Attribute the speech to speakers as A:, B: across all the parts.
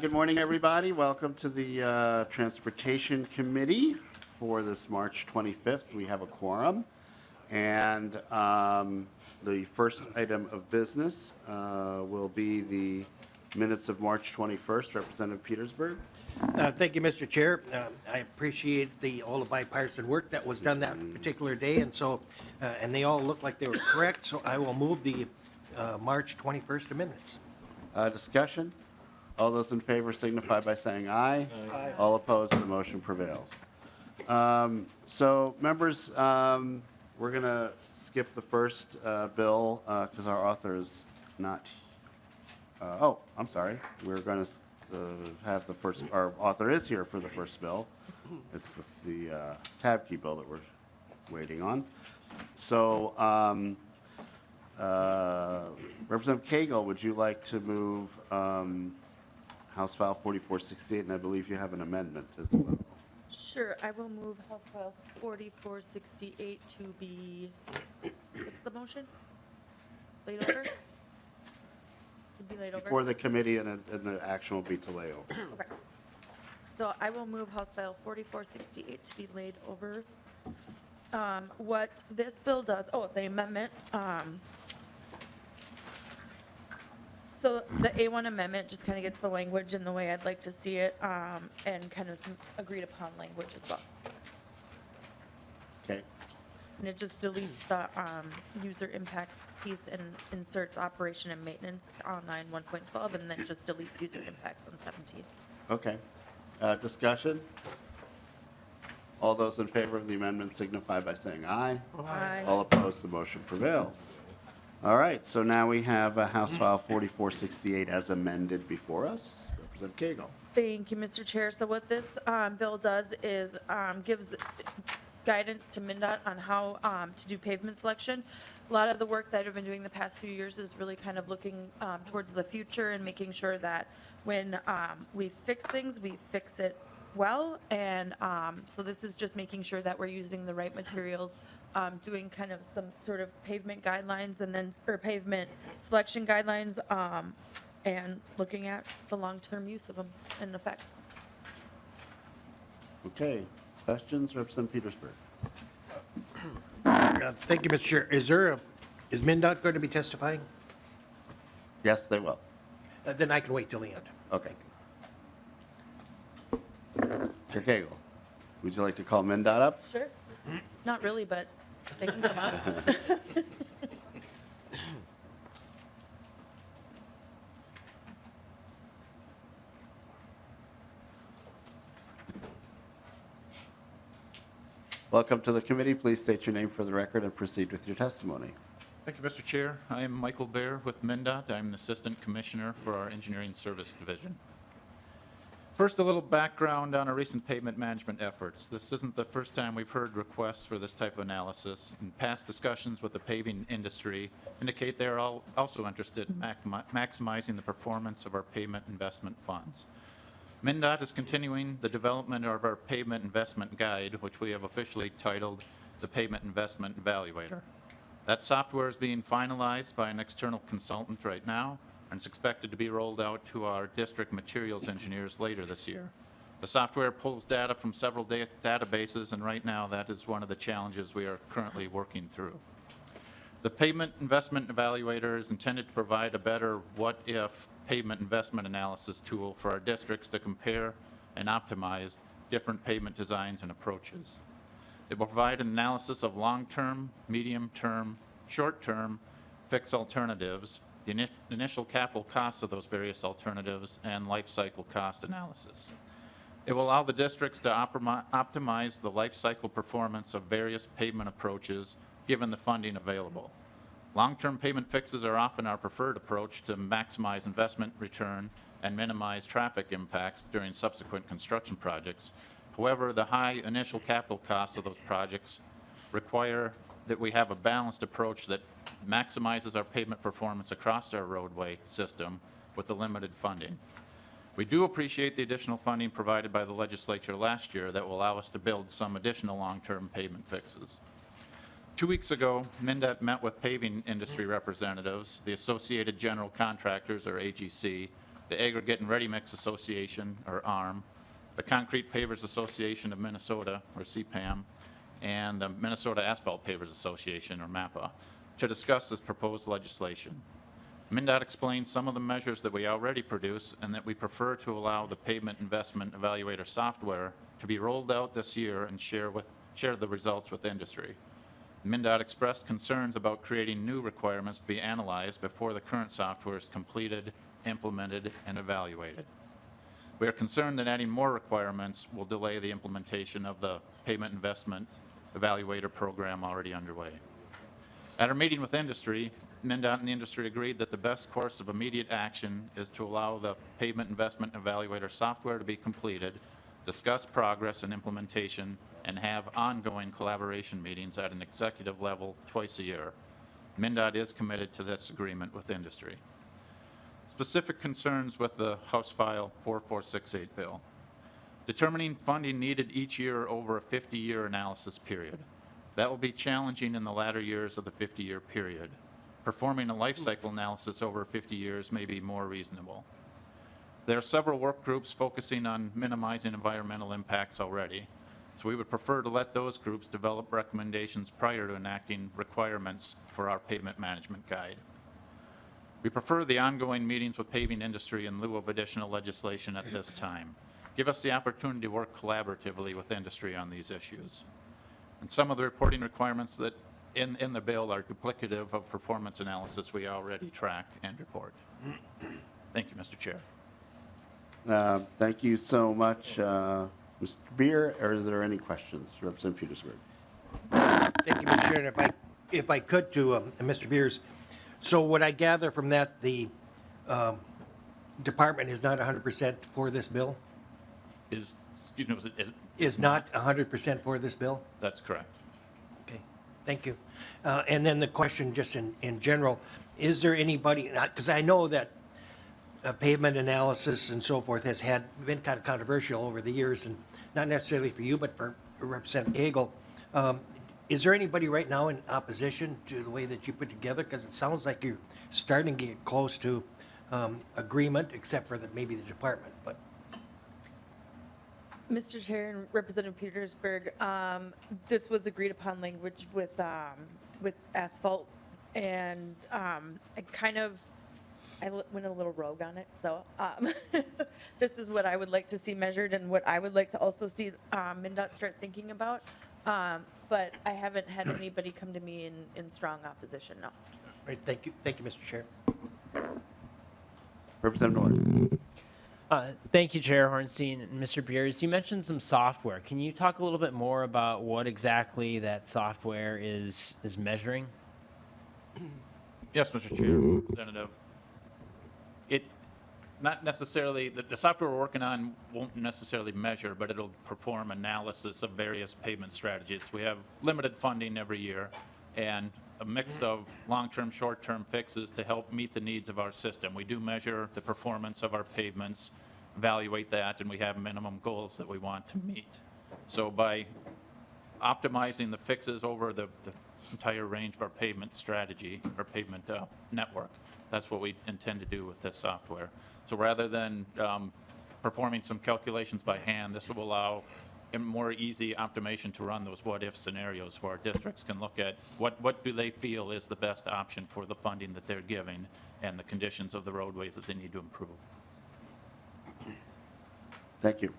A: Good morning, everybody. Welcome to the Transportation Committee for this March 25th. We have a quorum. And the first item of business will be the minutes of March 21st. Representative Petersburg.
B: Thank you, Mr. Chair. I appreciate all the bipartisan work that was done that particular day, and so, and they all look like they were correct, so I will move the March 21st amendments.
A: Discussion? All those in favor signify by saying aye. Aye. All opposed, the motion prevails. So, members, we're going to skip the first bill because our author is not. I'm sorry. We're going to have the first. Our author is here for the first bill. It's the Tabke bill that we're waiting on. So, Representative Koegel, would you like to move House File 4468? And I believe you have an amendment as well.
C: Sure, I will move House File 4468 to be, what's the motion? Laid over? To be laid over?
A: For the committee, and the action will be to lay over.
C: Okay. So I will move House File 4468 to be laid over. What this bill does, the amendment, so the A1 amendment just kind of gets the language in the way I'd like to see it, and kind of some agreed upon language as well.
A: Okay.
C: And it just deletes the user impacts piece and inserts operation and maintenance on line 1.12, and then just deletes user impacts on 17.
A: Okay. Discussion? All those in favor of the amendment signify by saying aye.
C: Aye.
A: All opposed, the motion prevails. All right, so now we have House File 4468 as amended before us. Representative Koegel.
C: Thank you, Mr. Chair. So what this bill does is gives guidance to MnDOT on how to do pavement selection. A lot of the work that I've been doing the past few years is really kind of looking towards the future and making sure that when we fix things, we fix it well. And so this is just making sure that we're using the right materials, doing kind of some sort of pavement guidelines and then, or pavement selection guidelines, and looking at the long-term use of them and effects.
A: Okay. Questions? Representative Petersburg.
B: Thank you, Mr. Chair. Is MnDOT going to be testifying?
A: Yes, they will.
B: Then I can wait till the end.
A: Okay. Chair Koegel, would you like to call MnDOT up?
C: Sure. Not really, but they can come up.
A: Welcome to the committee. Please state your name for the record and proceed with your testimony.
D: Thank you, Mr. Chair. I am Michael Baer with MnDOT. I'm the Assistant Commissioner for our Engineering Service Division. First, a little background on our recent pavement management efforts. This isn't the first time we've heard requests for this type of analysis, and past discussions with the paving industry indicate they are also interested in maximizing the performance of our pavement investment funds. MnDOT is continuing the development of our pavement investment guide, which we have officially titled the Pavement Investment Evaluator. That software is being finalized by an external consultant right now, and it's expected to be rolled out to our district materials engineers later this year. The software pulls data from several databases, and right now that is one of the challenges we are currently working through. The Pavement Investment Evaluator is intended to provide a better what-if pavement investment analysis tool for our districts to compare and optimize different pavement designs and approaches. It will provide an analysis of long-term, medium-term, short-term fixed alternatives, the initial capital costs of those various alternatives, and life cycle cost analysis. It will allow the districts to optimize the life cycle performance of various pavement approaches given the funding available. Long-term pavement fixes are often our preferred approach to maximize investment return and minimize traffic impacts during subsequent construction projects. However, the high initial capital costs of those projects require that we have a balanced approach that maximizes our pavement performance across our roadway system with the limited funding. We do appreciate the additional funding provided by the legislature last year that will allow us to build some additional long-term pavement fixes. 2 weeks ago, MnDOT met with paving industry representatives, the Associated General Contractors, or AGC, the Aggregate and Ready Mix Association, or ARM, the Concrete Pavers Association of Minnesota, or CPAM, and the Minnesota Asphalt Pavers Association, or MAPA, to discuss this proposed legislation. MnDOT explained some of the measures that we already produce and that we prefer to allow the pavement investment evaluator software to be rolled out this year and share the results with industry. MnDOT expressed concerns about creating new requirements to be analyzed before the current software is completed, implemented, and evaluated. We are concerned that adding more requirements will delay the implementation of the pavement investment evaluator program already underway. At our meeting with industry, MnDOT and the industry agreed that the best course of immediate action is to allow the pavement investment evaluator software to be completed, discuss progress and implementation, and have ongoing collaboration meetings at an executive level twice a year. MnDOT is committed to this agreement with industry. Specific concerns with the House File 4468 bill. Determining funding needed each year over a 50-year analysis period. That will be challenging in the latter years of the 50-year period. Performing a life cycle analysis over 50 years may be more reasonable. There are several work groups focusing on minimizing environmental impacts already, so we would prefer to let those groups develop recommendations prior to enacting requirements for our pavement management guide. We prefer the ongoing meetings with paving industry in lieu of additional legislation at this time. Give us the opportunity to work collaboratively with industry on these issues. And some of the reporting requirements that in the bill are duplicative of performance analysis we already track and report. Thank you, Mr. Chair.
A: Thank you so much, Mr. Beer. Are there any questions? Representative Petersburg.
B: Thank you, Mr. Chair. And if I could to Mr. Beers, so what I gather from that, the department is not 100% for this bill?
D: Is
B: Not 100% for this bill?
D: That's correct.
B: Okay, thank you. And then the question just in general, is there anybody, because I know that pavement analysis and so forth has been kind of controversial over the years, and not necessarily for you, but for Representative Koegel. Is there anybody right now in opposition to the way that you put together? Because it sounds like you're starting to get close to agreement, except for maybe the department, but.
C: Mr. Chair and Representative Petersburg, this was agreed upon language with asphalt, and I went a little rogue on it, so this is what I would like to see measured and what I would like to also see MnDOT start thinking about, but I haven't had anybody come to me in strong opposition, no.
B: Right, thank you, Mr. Chair.
A: Representative Norris.
E: Thank you, Chair Hornstein and Mr. Beers. You mentioned some software. Can you talk a little bit more about what exactly that software is measuring?
D: Yes, Mr. Chair, Representative. Not necessarily, the software we're working on won't necessarily measure, but it'll perform analysis of various pavement strategies. We have limited funding every year and a mix of long-term, short-term fixes to help meet the needs of our system. We do measure the performance of our pavements, evaluate that, and we have minimum goals that we want to meet. So by optimizing the fixes over the entire range of our pavement strategy, our pavement network, that's what we intend to do with this software. So rather than performing some calculations by hand, this will allow a more easy optimization to run those what-if scenarios where our districts can look at what do they feel is the best option for the funding that they're giving and the conditions of the roadways that they need to improve.
A: Thank you.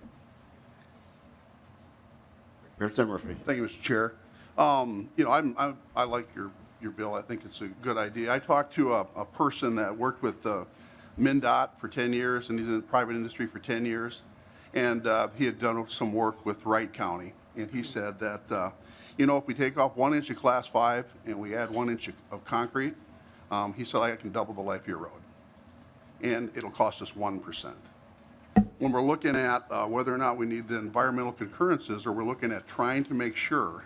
A: Representative Murphy.
F: Thank you, Mr. Chair. I like your bill. I think it's a good idea. I talked to a person that worked with MnDOT for 10 years, and he's in the private industry for 10 years. And he had done some work with Wright County. And he said that, if we take off 1 inch of class 5 and we add 1 inch of concrete, he said I can double the life of your road. And it'll cost us 1%. When we're looking at whether or not we need the environmental concurrences, or we're looking at trying to make sure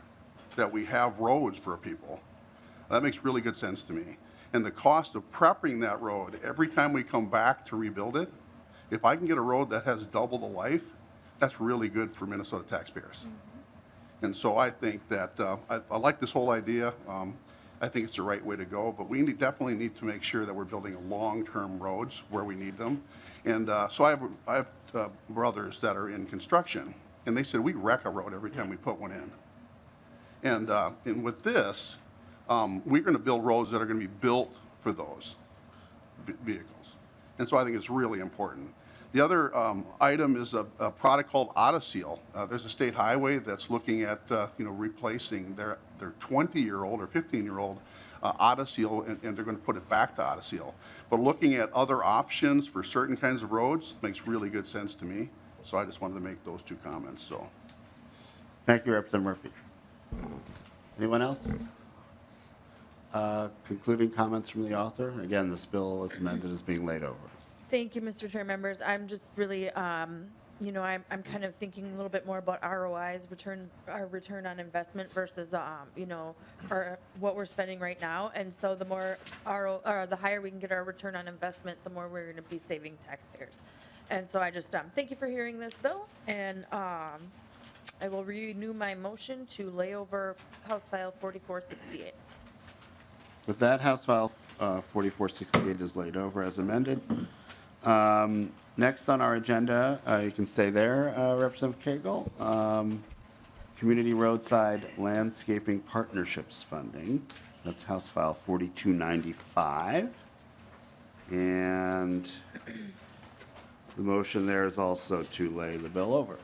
F: that we have roads for people, that makes really good sense to me. And the cost of prepping that road every time we come back to rebuild it, if I can get a road that has double the life, that's really good for Minnesota taxpayers. And so I think that, I like this whole idea. I think it's the right way to go, but we definitely need to make sure that we're building long-term roads where we need them. And so I have brothers that are in construction, and they said, we wreck a road every time we put one in. And with this, we're going to build roads that are going to be built for those vehicles. And so I think it's really important. The other item is a product called AutoSeal. There's a state highway that's looking at replacing their 20-year-old or 15-year-old AutoSeal, and they're going to put it back to AutoSeal. But looking at other options for certain kinds of roads makes really good sense to me. So I just wanted to make those two comments. So,
A: Thank you, Representative Murphy. Anyone else? Concluding comments from the author? Again, this bill as amended is being laid over.
C: Thank you, Mr. Chair, members. I'm just really, I'm kind of thinking a little bit more about ROIs, our return on investment versus, what we're spending right now. And so the more the higher we can get our return on investment, the more we're going to be saving taxpayers. And so I just, thank you for hearing this bill, and I will renew my motion to lay over House File 4468.
A: With that, House File 4468 is laid over as amended. Next on our agenda, you can stay there, Representative Koegel. Community Roadside Landscaping Partnerships Funding. That's House File 4295. And the motion there is also to lay the bill over.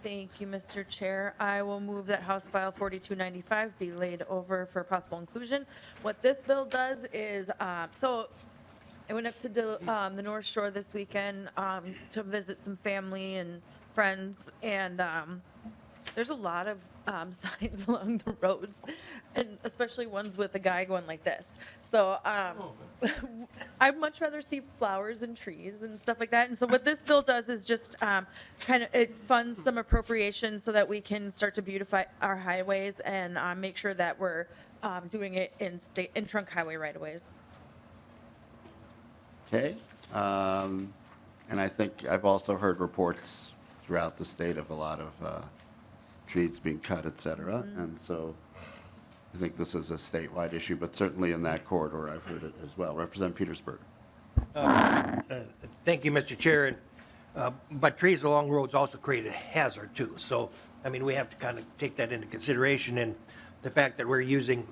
C: Thank you, Mr. Chair. I will move that House File 4295 be laid over for possible inclusion. What this bill does is, so I went up to the North Shore this weekend to visit some family and friends, and there's a lot of signs along the roads, and especially ones with a guy going like this. So I'd much rather see flowers and trees and stuff like that. And so what this bill does is just it funds some appropriation so that we can start to beautify our highways and make sure that we're doing it in trunk highway right-of-ways.
A: Okay. And I think I've also heard reports throughout the state of a lot of trees being cut, et cetera. And so I think this is a statewide issue, but certainly in that corridor, I've heard it as well. Representative Petersburg.
B: Thank you, Mr. Chair. But trees along roads also create a hazard too. So, I mean, we have to kind of take that into consideration. And the fact that we're using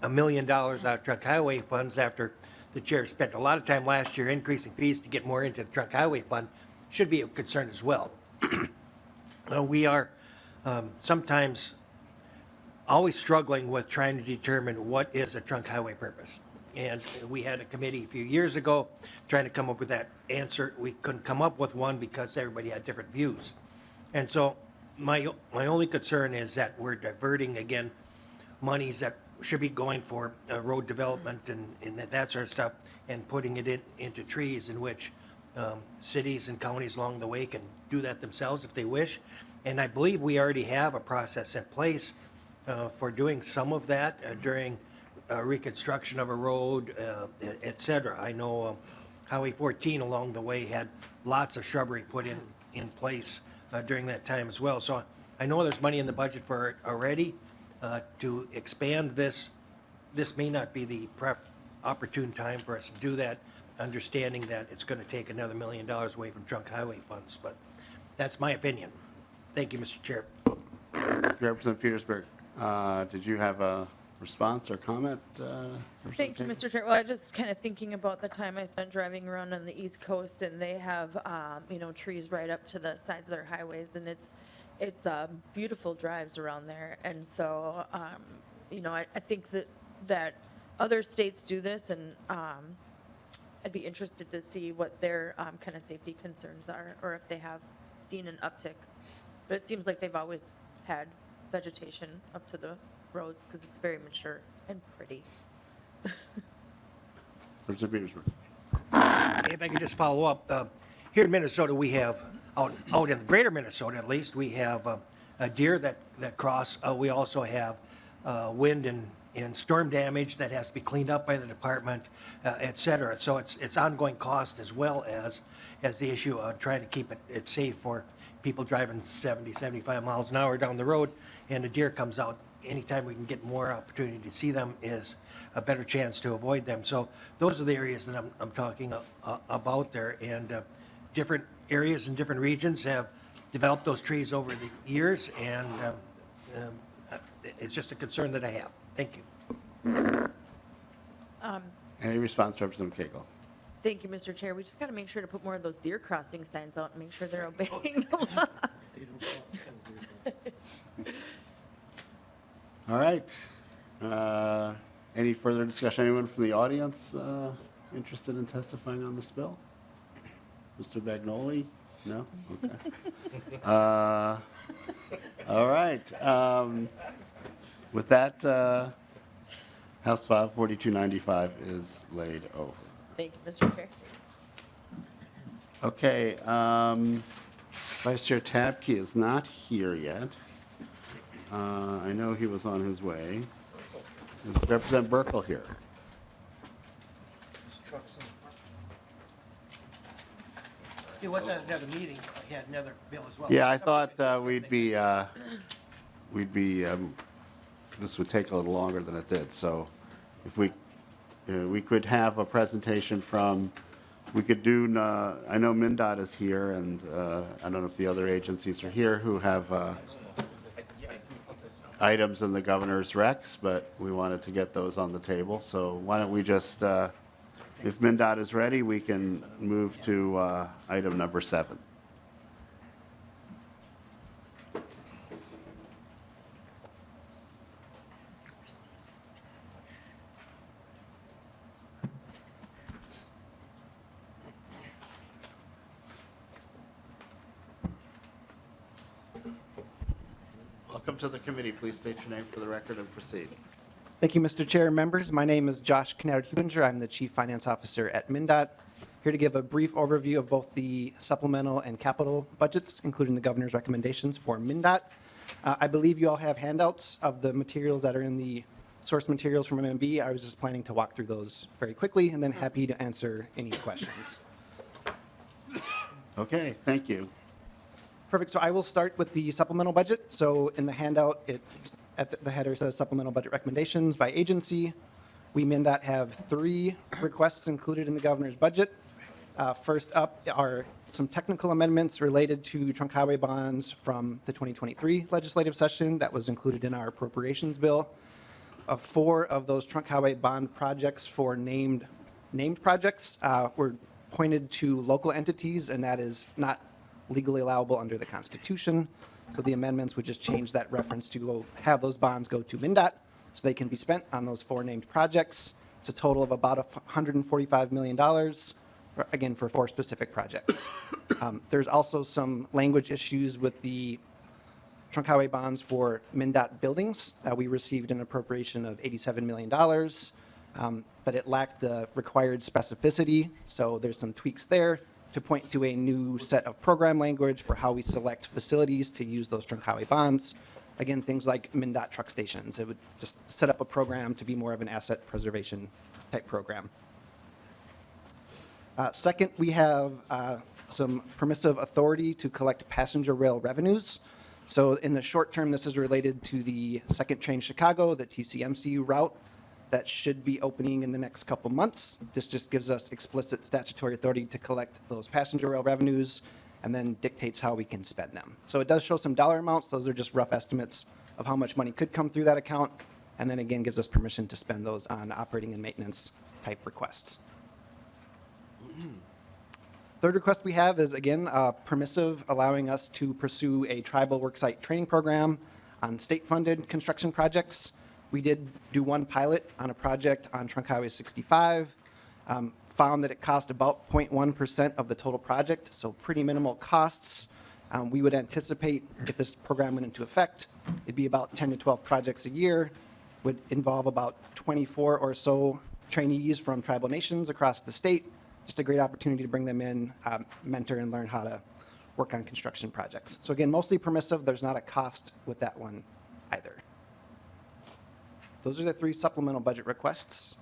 B: $1 million out of trunk highway funds after the chair spent a lot of time last year increasing fees to get more into the trunk highway fund should be a concern as well. We are sometimes always struggling with trying to determine what is a trunk highway purpose. And we had a committee a few years ago trying to come up with that answer. We couldn't come up with one because everybody had different views. And so my only concern is that we're diverting, again, monies that should be going for road development and that sort of stuff, and putting it into trees, in which cities and counties along the way can do that themselves if they wish. And I believe we already have a process in place for doing some of that during reconstruction of a road, et cetera. I know Highway 14 along the way had lots of shrubbery put in place during that time as well. So I know there's money in the budget for it already. To expand this may not be the opportune time for us to do that, understanding that it's going to take another $1 million away from trunk highway funds. But that's my opinion. Thank you, Mr. Chair.
A: Representative Petersburg, did you have a response or comment?
C: Thank you, Mr. Chair. Well, I just kind of thinking about the time I spent driving around on the East Coast, and they have, trees right up to the sides of their highways, and it's beautiful drives around there. And so, I think that other states do this, and I'd be interested to see what their kind of safety concerns are, or if they have seen an uptick. But it seems like they've always had vegetation up to the roads because it's very mature and pretty.
A: Representative Petersburg.
B: If I could just follow up, here in Minnesota, we have, out in greater Minnesota at least, we have a deer that cross. We also have wind and storm damage that has to be cleaned up by the department, et cetera. So it's ongoing cost as well as the issue of trying to keep it safe for people driving 70, 75 miles an hour down the road and a deer comes out. Anytime we can get more opportunity to see them is a better chance to avoid them. So those are the areas that I'm talking about there. And different areas and different regions have developed those trees over the years, and it's just a concern that I have. Thank you.
A: Any response, Representative Koegel?
C: Thank you, Mr. Chair. We just got to make sure to put more of those deer crossing signs out and make sure they're obeying the law.
A: All right. Any further discussion? Anyone from the audience interested in testifying on this bill? Mr. Bagnoli? No? Okay. All right. With that, House File 4295 is laid over.
C: Thank you, Mr. Chair.
A: Okay. Vice Chair Tabke is not here yet. I know he was on his way. Is Representative Burkel here?
B: It wasn't another meeting, I had another bill as well.
A: Yeah, I thought we'd be, this would take a little longer than it did. So if we could have a presentation from, we could do, I know MnDOT is here, and I don't know if the other agencies are here who have items in the governor's recs, but we wanted to get those on the table. So why don't we just, if MnDOT is ready, we can move to item number 7. Welcome to the committee. Please state your name for the record and proceed.
G: Thank you, Mr. Chair and members. My name is Josh Knauer-Hubinger. I'm the Chief Finance Officer at MnDOT. Here to give a brief overview of both the supplemental and capital budgets, including the governor's recommendations for MnDOT. I believe you all have handouts of the materials that are in the source materials from MMB. I was just planning to walk through those very quickly and then happy to answer any questions.
A: Okay, thank you.
G: Perfect. So I will start with the supplemental budget. So in the handout, at the header says supplemental budget recommendations by agency. We, MnDOT, have 3 requests included in the governor's budget. First up are some technical amendments related to trunk highway bonds from the 2023 legislative session that was included in our appropriations bill. 4 of those trunk highway bond projects for named projects were pointed to local entities, and that is not legally allowable under the Constitution. So the amendments would just change that reference to have those bonds go to MnDOT so they can be spent on those 4 named projects. It's a total of about $145 million, again, for 4 specific projects. There's also some language issues with the trunk highway bonds for MnDOT buildings. We received an appropriation of $87 million, but it lacked the required specificity. So there's some tweaks there to point to a new set of program language for how we select facilities to use those trunk highway bonds. Again, things like MnDOT truck stations. It would just set up a program to be more of an asset preservation type program. Second, we have some permissive authority to collect passenger rail revenues. So in the short term, this is related to the second train Chicago, the TCMC route that should be opening in the next couple months. This just gives us explicit statutory authority to collect those passenger rail revenues and then dictates how we can spend them. So it does show some dollar amounts. Those are just rough estimates of how much money could come through that account, and then again gives us permission to spend those on operating and maintenance type requests. Third request we have is, again, permissive, allowing us to pursue a tribal worksite training program on state-funded construction projects. We did do one pilot on a project on Trunk Highway 65, found that it cost about 0.1% of the total project, so pretty minimal costs. We would anticipate if this program went into effect, it'd be about 10 to 12 projects a year, would involve about 24 or so trainees from tribal nations across the state. Just a great opportunity to bring them in, mentor and learn how to work on construction projects. So again, mostly permissive. There's not a cost with that one either. Those are the 3 supplemental budget requests.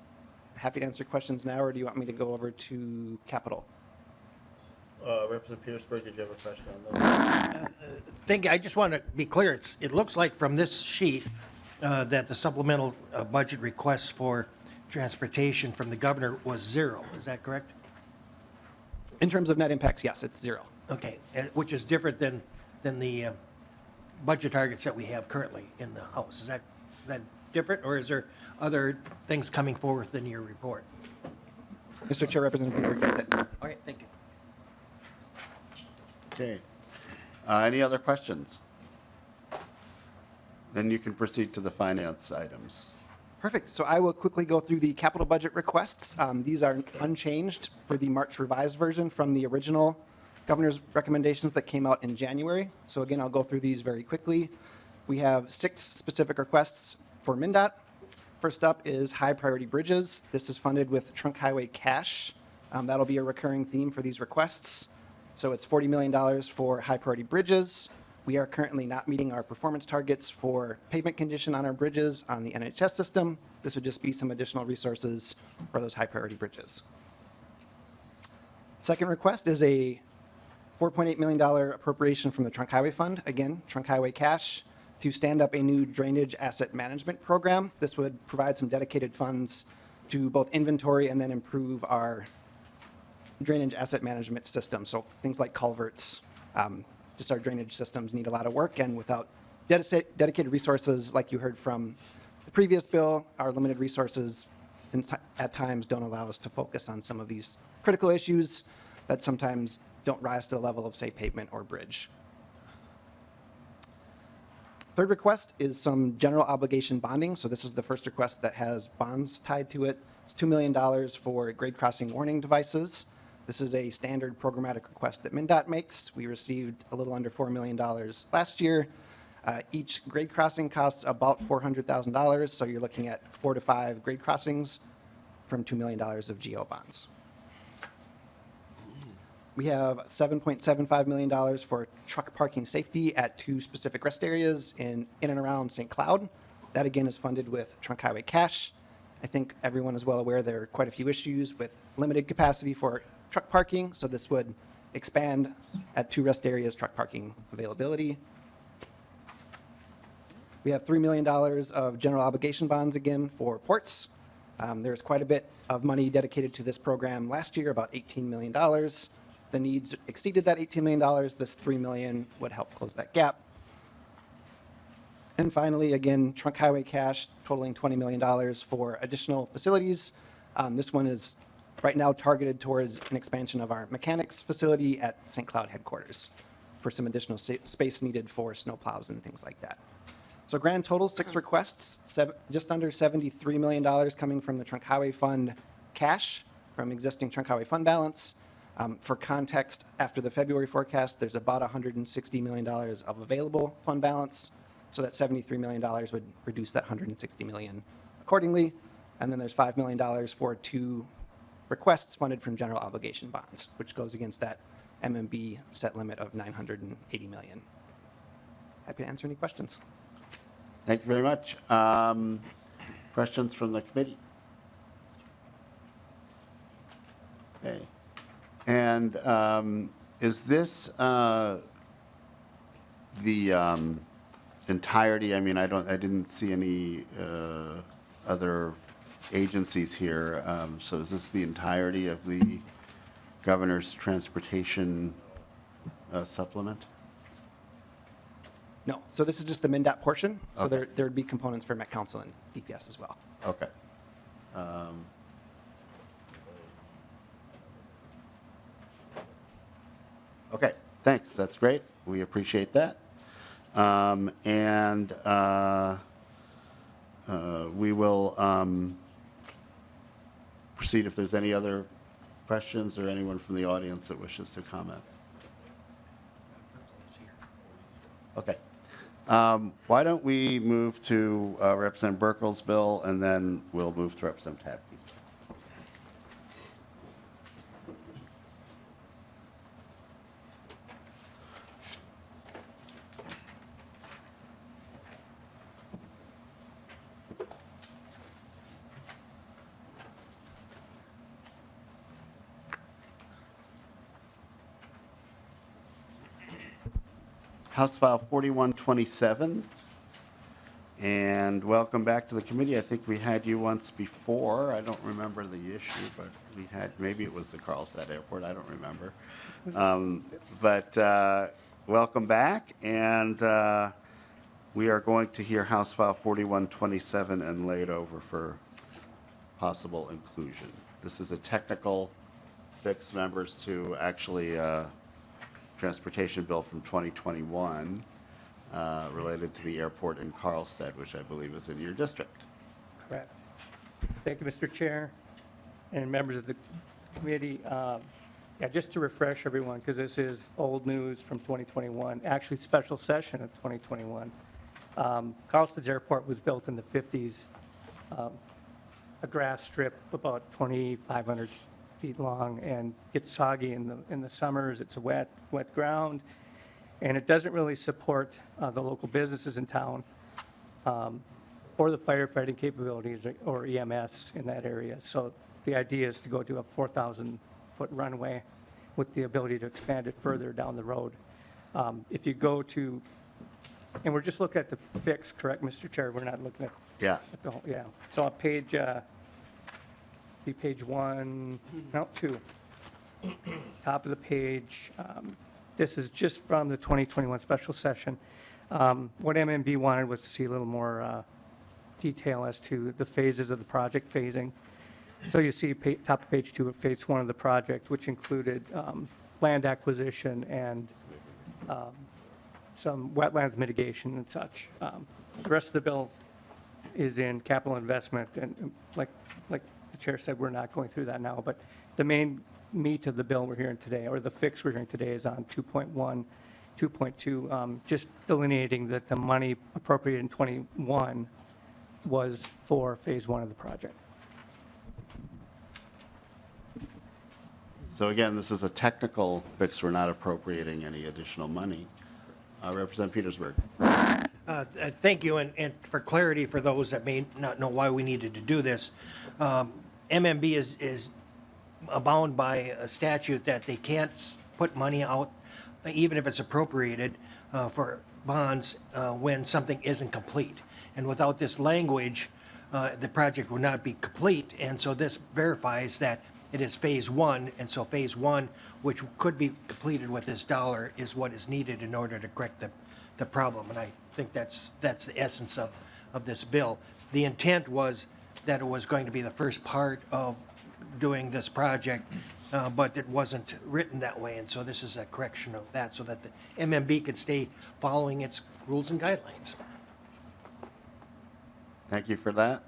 G: Happy to answer questions now, or do you want me to go over to capital?
A: Representative Petersburg, did you have a question on that?
B: I just want to be clear, it looks like from this sheet that the supplemental budget request for transportation from the governor was 0. Is that correct?
G: In terms of net impacts, yes, it's 0.
B: Okay, which is different than the budget targets that we have currently in the House. Is that different, or is there other things coming forth in your report?
G: Mr. Chair, Representative Petersburg, that's it.
B: All right, thank you.
A: Okay. Any other questions? Then you can proceed to the finance items.
G: Perfect. So I will quickly go through the capital budget requests. These are unchanged for the March revised version from the original governor's recommendations that came out in January. So again, I'll go through these very quickly. We have 6 specific requests for MnDOT. First up is high priority bridges. This is funded with trunk highway cash. That'll be a recurring theme for these requests. So it's $40 million for high priority bridges. We are currently not meeting our performance targets for pavement condition on our bridges on the NHS system. This would just be some additional resources for those high priority bridges. Second request is a $4.8 million appropriation from the Trunk Highway Fund, again, Trunk Highway cash, to stand up a new drainage asset management program. This would provide some dedicated funds to both inventory and then improve our drainage asset management system. So things like culverts, just our drainage systems need a lot of work, and without dedicated resources, like you heard from the previous bill, our limited resources at times don't allow us to focus on some of these critical issues that sometimes don't rise to the level of, say, pavement or bridge. Third request is some general obligation bonding. So this is the first request that has bonds tied to it. It's $2 million for grade crossing warning devices. This is a standard programmatic request that MnDOT makes. We received a little under $4 million last year. Each grade crossing costs about $400,000, so you're looking at 4 to 5 grade crossings from $2 million of GO bonds. We have $7.75 million for truck parking safety at 2 specific rest areas in and around St. Cloud. That again is funded with Trunk Highway cash. I think everyone is well aware there are quite a few issues with limited capacity for truck parking, so this would expand at 2 rest areas truck parking availability. We have $3 million of general obligation bonds again for ports. There's quite a bit of money dedicated to this program last year, about $18 million. The needs exceeded that $18 million. This $3 million would help close that gap. And finally, again, Trunk Highway cash totaling $20 million for additional facilities. This one is right now targeted towards an expansion of our mechanics facility at St. Cloud headquarters for some additional space needed for snowplows and things like that. So grand total, 6 requests, just under $73 million coming from the Trunk Highway Fund cash from existing Trunk Highway Fund balance. For context, after the February forecast, there's about $160 million of available fund balance. So that $73 million would reduce that $160 million accordingly. And then there's $5 million for 2 requests funded from general obligation bonds, which goes against that MMB set limit of $980 million. Happy to answer any questions.
A: Thank you very much. Questions from the committee? Okay. And is this the entirety? I mean, I didn't see any other agencies here. So is this the entirety of the governor's transportation supplement?
G: No. So this is just the MnDOT portion. So
A: Okay.
G: there would be components for Met Council and DPS as well.
A: Okay. Okay, thanks. That's great. We appreciate that. We will proceed if there's any other questions or anyone from the audience that wishes to comment. Okay. Why don't we move to Representative Burkel's bill, and then we'll move to Representative Tabke's bill. House File 4127. And welcome back to the committee. I think we had you once before. I don't remember the issue, but we had, maybe it was the Karlstad Airport. I don't remember. But welcome back. And we are going to hear House File 4127 and lay it over for possible inclusion. This is a technical fix, members, to actually transportation bill from 2021 related to the airport in Karlstad, which I believe is in your district.
H: Correct. Thank you, Mr. Chair, and members of the committee. Yeah, just to refresh everyone, because this is old news from 2021, actually special session of 2021. Karlstad's airport was built in the 50s, a grass strip about 2,500 feet long, and gets soggy in the summers. It's a wet ground, and it doesn't really support the local businesses in town or the firefighting capabilities or EMS in that area. So the idea is to go to a 4,000-foot runway with the ability to expand it further down the road. If you go to, and we're just looking at the fix, correct, Mr. Chair? We're not looking at
A: Yeah.
H: the whole, yeah. So on page 2, top of the page, this is just from the 2021 special session. What MMB wanted was to see a little more detail as to the phases of the project phasing. So you see top of page 2 of phase 1 of the project, which included land acquisition and some wetlands mitigation and such. The rest of the bill is in capital investment, and like the chair said, we're not going through that now, but the main meat of the bill we're hearing today, or the fix we're hearing today, is on 2.1, 2.2, just delineating that the money appropriated in 21 was for phase 1 of the project.
A: So again, this is a technical fix. We're not appropriating any additional money. Representative Petersburg.
B: Thank you, and for clarity for those that may not know why we needed to do this, MMB is bound by a statute that they can't put money out, even if it's appropriated, for bonds when something isn't complete. And without this language, the project would not be complete, and so this verifies that it is phase 1, and so phase 1, which could be completed with this dollar, is what is needed in order to correct the problem. And I think that's the essence of this bill. The intent was that it was going to be the first part of doing this project, but it wasn't written that way, and so this is a correction of that so that the MMB could stay following its rules and guidelines.
A: Thank you for that.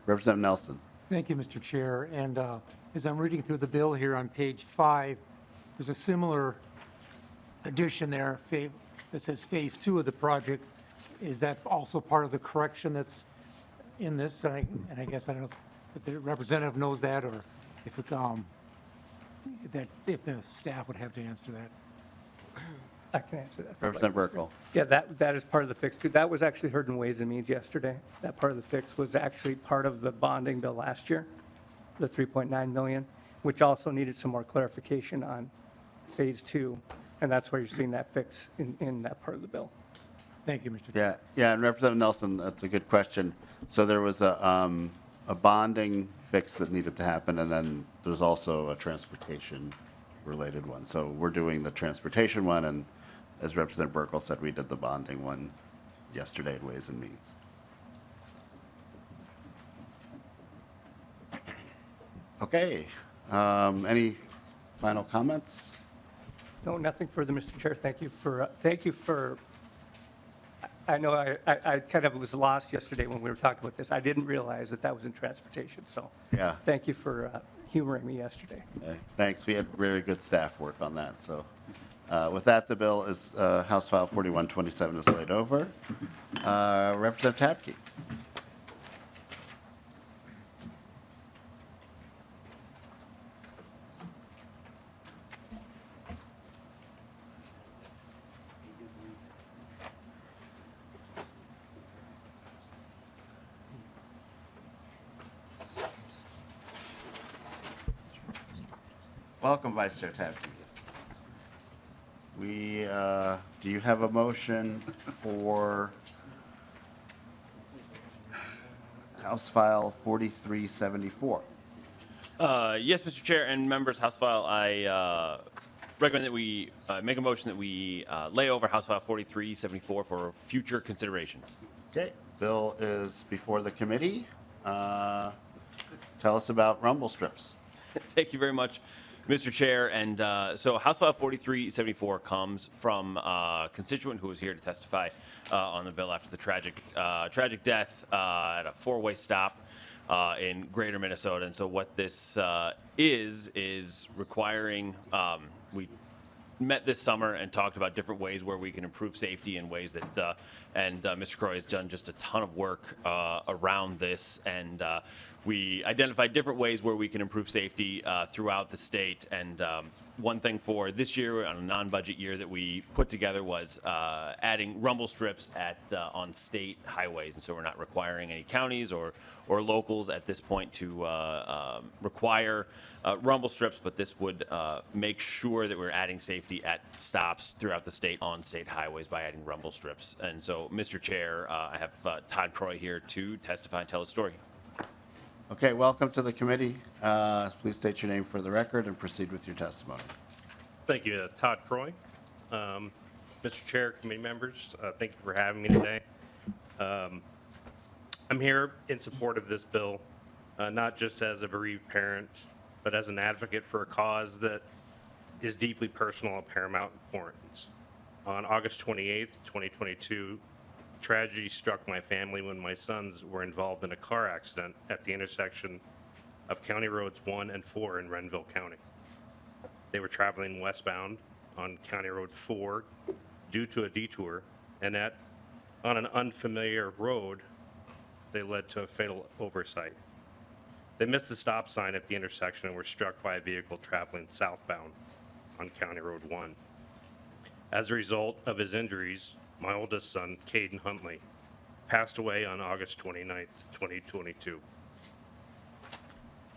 A: Representative Nelson.
I: Thank you, Mr. Chair. And as I'm reading through the bill here on page 5, there's a similar addition there that says phase 2 of the project. Is that also part of the correction that's in this? And I guess I don't know if the representative knows that, or if it, if the staff would have to answer that.
H: I can answer that.
A: Representative Burkel.
H: Yeah, that is part of the fix too. That was actually heard in Ways and Means yesterday. That part of the fix was actually part of the bonding bill last year, the 3.9 million, which also needed some more clarification on phase 2. And that's where you're seeing that fix in that part of the bill.
I: Thank you, Mr. Chair.
A: Yeah, and Representative Nelson, that's a good question. So there was a bonding fix that needed to happen, and then there's also a transportation-related one. So we're doing the transportation one, and as Representative Burkel said, we did the bonding one yesterday at Ways and Means. Okay, any final comments?
H: No, nothing further, Mr. Chair. Thank you for, I know I kind of was lost yesterday when we were talking about this. I didn't realize that was in transportation, so
A: Yeah.
H: thank you for humoring me yesterday.
A: Thanks. We had very good staff work on that. So with that, the bill is House File 4127 is laid over. Representative Tabke. Welcome, Vice Chair Tabke. Do you have a motion for House File 4374?
J: Yes, Mr. Chair and members, House File, I recommend that we make a motion that we lay over House File 4374 for future consideration.
A: Okay, bill is before the committee. Tell us about rumble strips.
J: Thank you very much, Mr. Chair. And so House File 4374 comes from a constituent who was here to testify on the bill after the tragic death at a four-way stop in greater Minnesota. And so what this is requiring, we met this summer and talked about different ways where we can improve safety in ways that, and Mr. Croy has done just a ton of work around this. And we identified different ways where we can improve safety throughout the state. And one thing for this year, on a non-budget year, that we put together was adding rumble strips on state highways. And so we're not requiring any counties or locals at this point to require rumble strips, but this would make sure that we're adding safety at stops throughout the state on state highways by adding rumble strips. And so, Mr. Chair, I have Todd Croy here to testify and tell his story.
A: Okay, welcome to the committee. Please state your name for the record and proceed with your testimony.
K: Thank you, Todd Croy. Mr. Chair, committee members, thank you for having me today. I'm here in support of this bill, not just as a bereaved parent, but as an advocate for a cause that is deeply personal and paramount importance. On August 28th, 2022, tragedy struck my family when my sons were involved in a car accident at the intersection of County Roads 1 and 4 in Renville County. They were traveling westbound on County Road 4 due to a detour, and on an unfamiliar road, they led to a fatal oversight. They missed the stop sign at the intersection and were struck by a vehicle traveling southbound on County Road 1. As a result of his injuries, my oldest son, Caden Huntley, passed away on August 29th, 2022.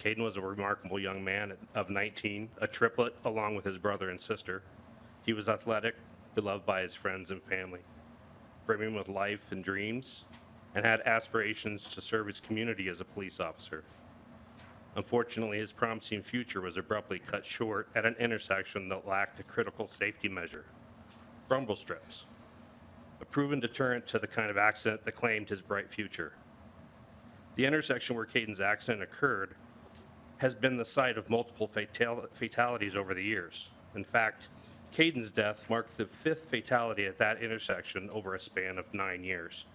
K: Caden was a remarkable young man of 19, a triplet along with his brother and sister. He was athletic, beloved by his friends and family, brimming with life and dreams, and had aspirations to serve his community as a police officer. Unfortunately, his promising future was abruptly cut short at an intersection that lacked a critical safety measure: rumble strips, a proven deterrent to the kind of accident that claimed his bright future. The intersection where Caden's accident occurred has been the site of multiple fatalities over the years. In fact, Caden's death marked the 5th fatality at that intersection over a span of 9 years,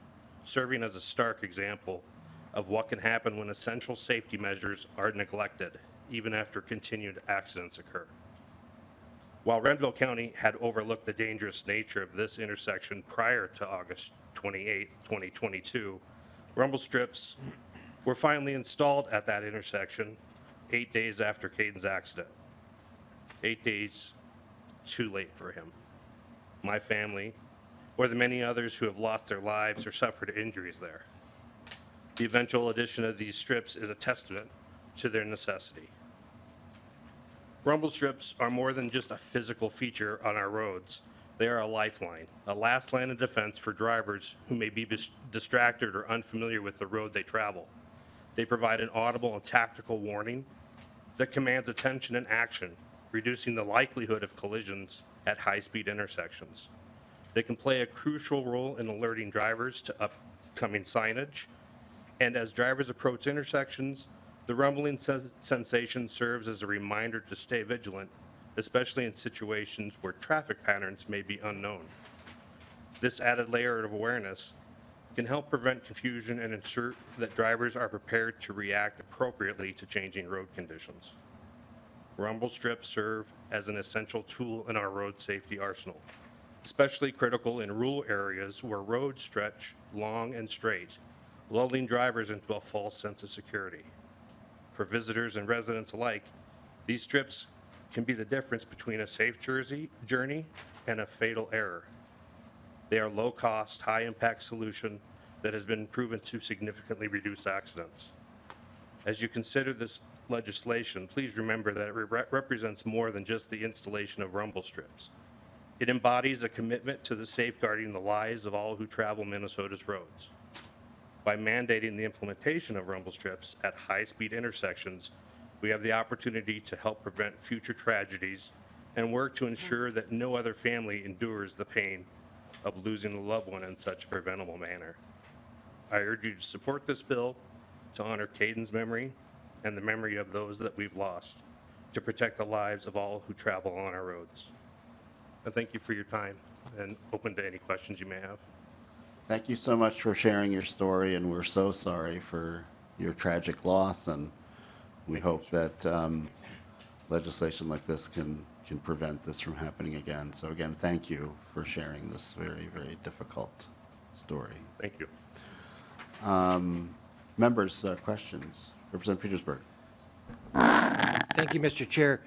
K: serving as a stark example of what can happen when essential safety measures are neglected, even after continued accidents occur. While Renville County had overlooked the dangerous nature of this intersection prior to August 28, 2022, rumble strips were finally installed at that intersection 8 days after Caden's accident. 8 days too late for him, my family, or the many others who have lost their lives or suffered injuries there. The eventual addition of these strips is a testament to their necessity. Rumble strips are more than just a physical feature on our roads. They are a lifeline, a last line of defense for drivers who may be distracted or unfamiliar with the road they travel. They provide an audible and tactical warning that commands attention and action, reducing the likelihood of collisions at high-speed intersections. They can play a crucial role in alerting drivers to upcoming signage, and as drivers approach intersections, the rumbling sensation serves as a reminder to stay vigilant, especially in situations where traffic patterns may be unknown. This added layer of awareness can help prevent confusion and ensure that drivers are prepared to react appropriately to changing road conditions. Rumble strips serve as an essential tool in our road safety arsenal, especially critical in rural areas where roads stretch long and straight, lulling drivers into a false sense of security. For visitors and residents alike, these strips can be the difference between a safe journey and a fatal error. They are low-cost, high-impact solution that has been proven to significantly reduce accidents. As you consider this legislation, please remember that it represents more than just the installation of rumble strips. It embodies a commitment to the safeguarding the lives of all who travel Minnesota's roads. By mandating the implementation of rumble strips at high-speed intersections, we have the opportunity to help prevent future tragedies and work to ensure that no other family endures the pain of losing a loved one in such a preventable manner. I urge you to support this bill to honor Caden's memory and the memory of those that we've lost, to protect the lives of all who travel on our roads. And thank you for your time, and open to any questions you may have.
A: Thank you so much for sharing your story, and we're so sorry for your tragic loss, and we hope that legislation like this can prevent this from happening again. So again, thank you for sharing this very, very difficult story.
K: Thank you.
A: Members, questions? Representative Petersburg.
B: Thank you, Mr. Chair.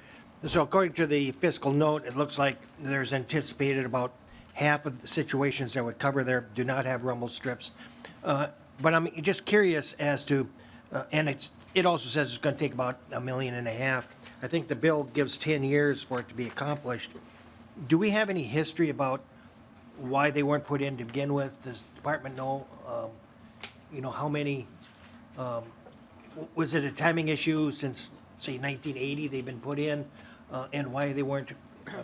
B: So according to the fiscal note, it looks like there's anticipated about half of the situations that would cover there do not have rumble strips. But I'm just curious as to, and it also says it's going to take about $1.5 million. I think the bill gives 10 years for it to be accomplished. Do we have any history about why they weren't put in to begin with? Does the department know, how many, was it a timing issue since, say, 1980 they've been put in, and why they weren't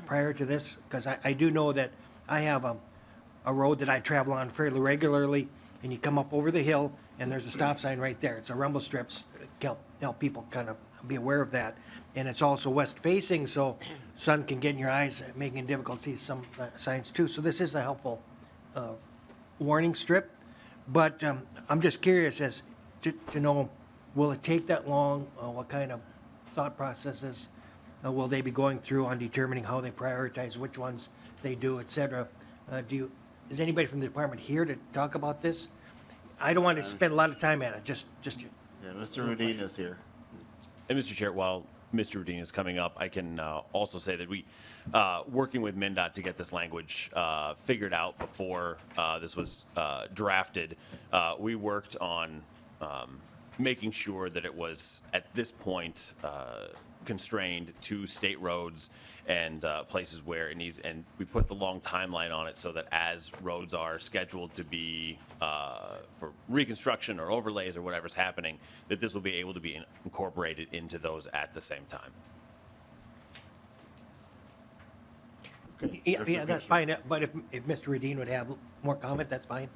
B: prior to this? Because I do know that I have a road that I travel on fairly regularly, and you come up over the hill, and there's a stop sign right there. It's a rumble strips, help people kind of be aware of that. And it's also west-facing, so sun can get in your eyes, making it difficult to see some signs too. So this is a helpful warning strip. But I'm just curious as to know, will it take that long? What kind of thought processes will they be going through on determining how they prioritize, which ones they do, et cetera? Is anybody from the department here to talk about this? I don't want to spend a lot of time at it, just.
A: Yeah, Mr. Rudin is here.
J: And Mr. Chair, while Mr. Rudin is coming up, I can also say that we, working with MnDOT to get this language figured out before this was drafted, we worked on making sure that it was, at this point, constrained to state roads and places where it needs, and we put the long timeline on it so that as roads are scheduled to be for reconstruction or overlays or whatever's happening, that this will be able to be incorporated into those at the same time.
A: Okay.
B: Yeah, that's fine, but if Mr. Redine would have more comment, that's fine.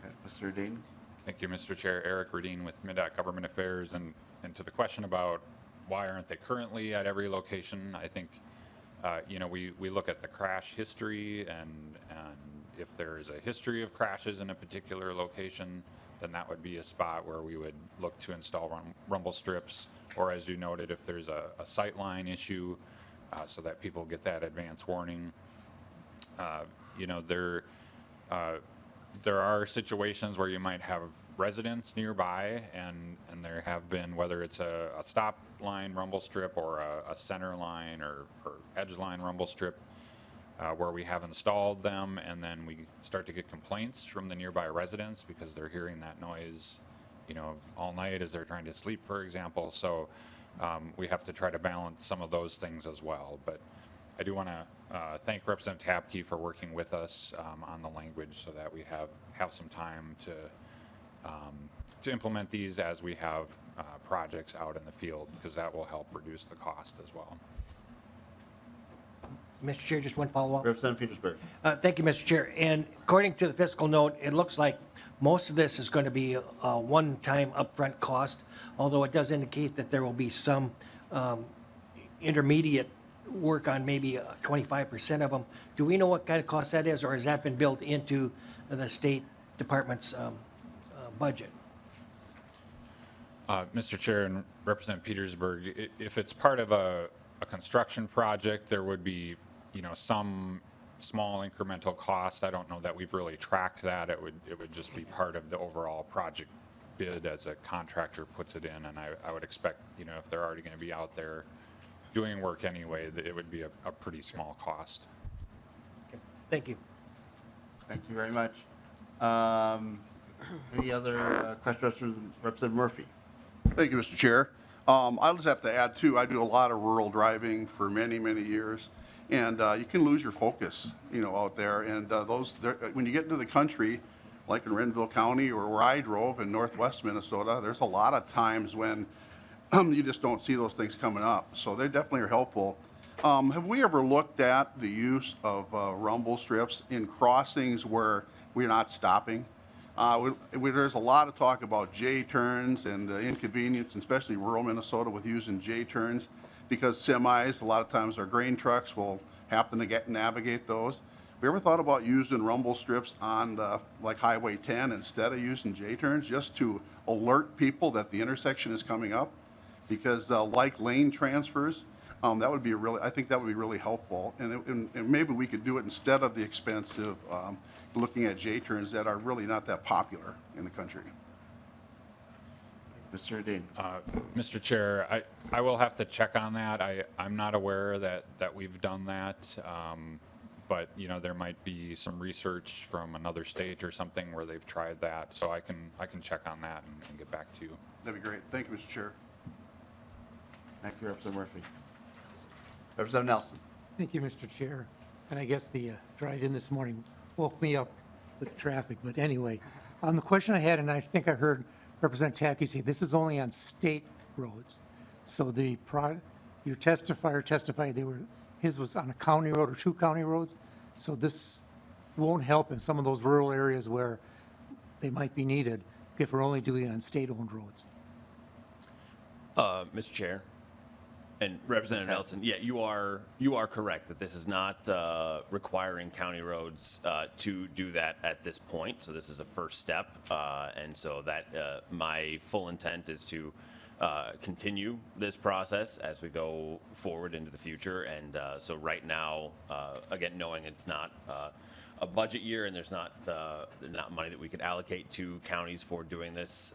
A: Okay, Mr. Rudin?
L: Thank you, Mr. Chair. Eric Rudin with MnDOT Government Affairs. And to the question about why aren't they currently at every location, I think, we look at the crash history, and if there is a history of crashes in a particular location, then that would be a spot where we would look to install rumble strips, or as you noted, if there's a sight line issue, so that people get that advance warning. There are situations where you might have residents nearby, and there have been, whether it's a stop line rumble strip or a center line or edge line rumble strip, where we have installed them, and then we start to get complaints from the nearby residents because they're hearing that noise, all night as they're trying to sleep, for example. So we have to try to balance some of those things as well. But I do want to thank Representative Tabke for working with us on the language so that we have some time to implement these as we have projects out in the field, because that will help reduce the cost as well.
B: Mr. Chair, just one follow-up.
A: Representative Petersburg.
B: Thank you, Mr. Chair. And according to the fiscal note, it looks like most of this is going to be a one-time upfront cost, although it does indicate that there will be some intermediate work on maybe 25% of them. Do we know what kind of cost that is, or has that been built into the State Department's budget?
L: Mr. Chair and Representative Petersburg, if it's part of a construction project, there would be, some small incremental cost. I don't know that we've really tracked that. It would just be part of the overall project bid as a contractor puts it in, and I would expect, if they're already going to be out there doing work anyway, that it would be a pretty small cost.
B: Okay. Thank you.
A: Thank you very much. Any other questions from Representative Murphy?
F: Thank you, Mr. Chair. I'll just have to add too, I do a lot of rural driving for many, many years. And you can lose your focus, out there. And when you get into the country, like in Renville County or where I drove in northwest Minnesota, there's a lot of times when you just don't see those things coming up. So they definitely are helpful. Have we ever looked at the use of rumble strips in crossings where we're not stopping? There's a lot of talk about J-turns and the inconvenience, especially rural Minnesota, with using J-turns because semis, a lot of times our grain trucks will happen to navigate those. Have you ever thought about using rumble strips on like Highway 10 instead of using J-turns just to alert people that the intersection is coming up? Because like lane transfers, that would be I think that would be really helpful. And maybe we could do it instead of the expensive looking at J-turns that are really not that popular in the country.
A: Mr. Dean?
L: Mr. Chair, I will have to check on that. I'm not aware that we've done that. But, there might be some research from another state or something where they've tried that. So I can check on that and get back to you.
F: That'd be great. Thank you, Mr. Chair.
A: Thank you, Representative Murphy. Representative Nelson?
I: Thank you, Mr. Chair. And I guess the drive-in this morning woke me up with traffic. But anyway, on the question I had, and I think I heard Representative Tabke say, this is only on state roads. So your testifier testified his was on a county road or 2 county roads. So this won't help in some of those rural areas where they might be needed if we're only doing it on state-owned roads.
J: Mr. Chair and Representative Nelson, yeah, you are correct that this is not requiring county roads to do that at this point. So this is a first step, and so that my full intent is to continue this process as we go forward into the future. And so right now, again, knowing it's not a budget year and there's not money that we could allocate to counties for doing this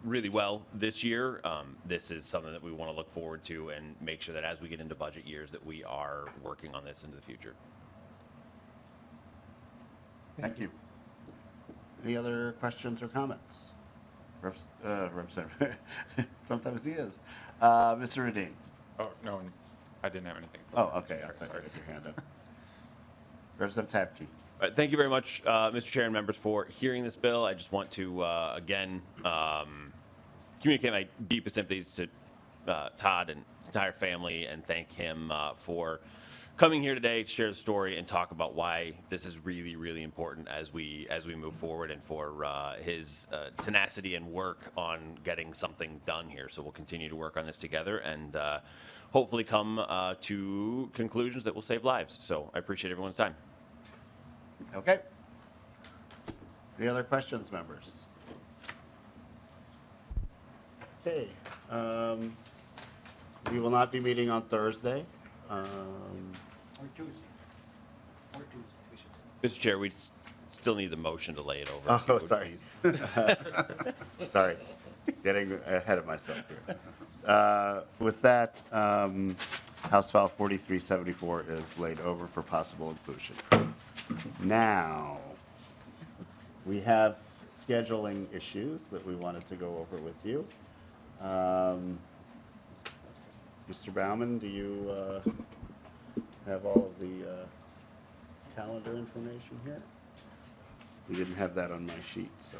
J: really well this year, this is something that we want to look forward to and make sure that as we get into budget years that we are working on this into the future.
A: Thank you. Any other questions or comments? Representative, sometimes he is. Mr. Radin?
L: Oh, no, I didn't have anything.
A: Oh, okay, I thought you had your hand up. Representative Tabke?
J: All right, thank you very much, Mr. Chair and members, for hearing this bill. I just want to, again, communicate my deepest sympathies to Todd and his entire family and thank him for coming here today to share the story and talk about why this is really, really important as we move forward and for his tenacity and work on getting something done here. So we'll continue to work on this together and hopefully come to conclusions that will save lives. So I appreciate everyone's time.
A: Okay. Any other questions, members? Okay. We will not be meeting on Thursday.
B: Or Tuesday. Or Tuesday. We should.
J: Mr. Chair, we still need the motion to lay it over.
A: Oh, sorry. Sorry. Getting ahead of myself here. With that, House File 4374 is laid over for possible inclusion. Now, we have scheduling issues that we wanted to go over with you. Mr. Baumann, do you have all of the calendar information here? We didn't have that on my sheet, so.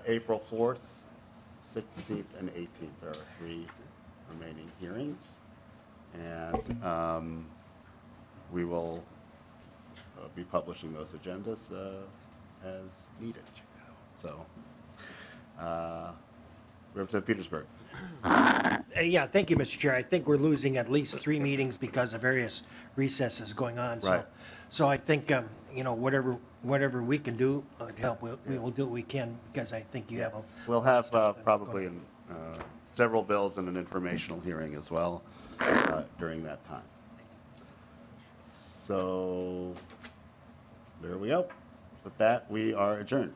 A: April 4th, 16th, and 18th. There are 3 remaining hearings. And we will be publishing those agendas as needed. So, Representative Petersburg.
B: Yeah, thank you, Mr. Chair. I think we're losing at least 3 meetings because of various recesses going on.
A: Right.
B: So I think, whatever we can do to help, we will do what we can because I think you have a.
A: We'll have probably several bills and an informational hearing as well during that time. So there we go. With that, we are adjourned.